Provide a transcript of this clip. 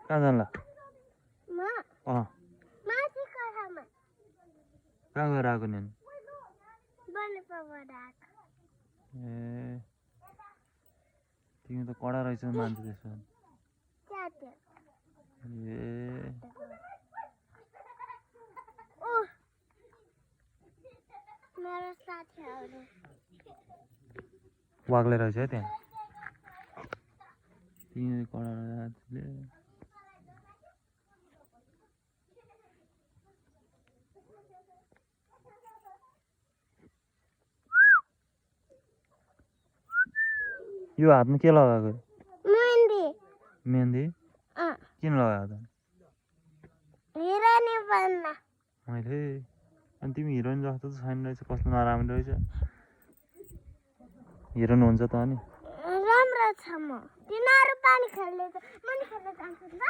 कहाँ जान्ला म माथि कोठामा कहाँ गएर आएको नि बनेपाबाट आएको ए तिमी त कडा रहेछ मान्छे त्यसो च्यात्यो ए मेरो साथीहरू वाग्ले रहेछ है त्यहाँ तिमी कडा रहेछले यो हातमा के लगाएको मेहन्दी मेहन्दी किन लगाएको त हिरोनी बन्न मैले अनि तिमी हिरोइन जस्तो त छैन रहेछ कस्तो नराम्रो रहेछ हिरोइन हुन्छ त अनि राम्रो छ म तिनीहरू पानी खेल्दै म नि खेल्न जान्छु ल